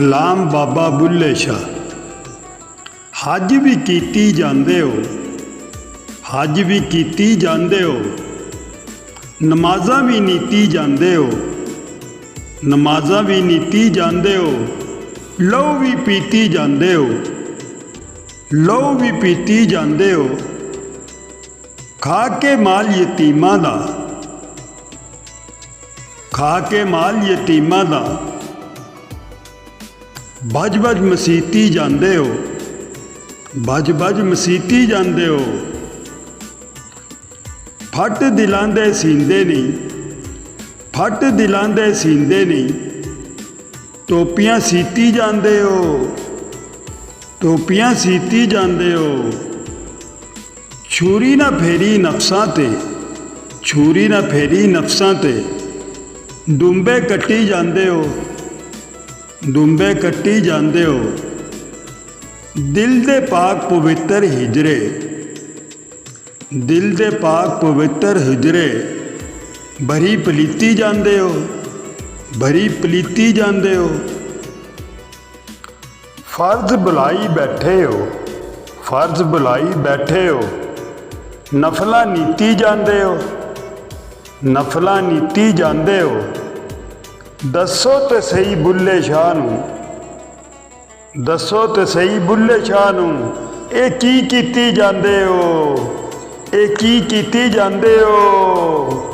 ਸਤਨਾਮ ਬਾਬਾ ਬੁੱਲੇ ਸ਼ਾਹ। ਹੱਜ ਵੀ ਕੀਤੀ ਜਾਂਦੇ ਹੋ, ਹੱਜ ਵੀ ਕੀਤੀ ਜਾਂਦੇ ਹੋ, ਨਮਾਜ਼ਾਂ ਵੀ ਨੀਤੀ ਜਾਂਦੇ ਹੋ, ਨਮਾਜ਼ਾਂ ਵੀ ਨੀਤੀ ਜਾਂਦੇ ਹੋ, ਲਹੂ ਵੀ ਪੀਤੀ ਜਾਂਦੇ ਹੋ, ਲਹੂ ਵੀ ਪੀਤੀ ਜਾਂਦੇ ਹੋ, ਖਾ ਕੇ ਮਾਲ ਯਤੀਮਾਂ ਦਾ, ਖਾ ਕੇ ਮਾਲ ਯਤੀਮਾਂ ਦਾ, ਭੱਜ ਭੱਜ ਮਸੀਤੀ ਜਾਂਦੇ ਹੋ, ਭੱਜ ਭੱਜ ਮਸੀਤੀ ਜਾਂਦੇ ਹੋ। ਫੱਟ ਦਿਲਾਂ ਦੇ ਸੀਂਦੇ ਨਹੀਂ, ਫੱਟ ਦਿਲਾਂ ਦੇ ਸੀਂਦੇ ਨਹੀਂ, ਟੋਪੀਆਂ ਸੀਤੀ ਜਾਂਦੇ ਹੋ, ਟੋਪੀਆਂ ਸੀਤੀ ਜਾਂਦੇ ਹੋ। ਛੁਰੀ ਨਾ ਫੇਰੀ ਨਫਸਾਂ ਤੇ, ਛੁਰੀ ਨਾ ਫੇਰੀ ਨਫਸਾਂ ਤੇ, ਡੂੰਬੇ ਕੱਟੀ ਜਾਂਦੇ ਹੋ, ਡੂੰਬੇ ਕੱਟੀ ਜਾਂਦੇ ਹੋ। ਦਿਲ ਦੇ ਪਾਕ ਪਵਿੱਤਰ ਹਿਜਰੇ, ਦਿਲ ਦੇ ਪਾਕ ਪਵਿੱਤਰ ਹਿਜਰੇ, ਭਰੀ ਪਲੀਤੀ ਜਾਂਦੇ ਹੋ, ਭਰੀ ਪਲੀਤੀ ਜਾਂਦੇ ਹੋ। ਫਰਜ਼ ਬੁਲਾਈ ਬੈਠੇ ਹੋ, ਫਰਜ਼ ਬੁਲਾਈ ਬੈਠੇ ਹੋ, ਨਫਲਾਂ ਨੀਤੀ ਜਾਂਦੇ ਹੋ, ਨਫਲਾਂ ਨੀਤੀ ਜਾਂਦੇ ਹੋ। ਦੱਸੋ ਤੇ ਸਹੀ ਬੁੱਲੇ ਸ਼ਾਹ ਨੂੰ, ਦੱਸੋ ਤੇ ਸਹੀ ਬੁੱਲੇ ਸ਼ਾਹ ਨੂੰ, ਇਹ ਕੀ ਕੀਤੀ ਜਾਂਦੇ ਹੋ, ਇਹ ਕੀ ਕੀਤੀ ਜਾਂਦੇ ਹੋ।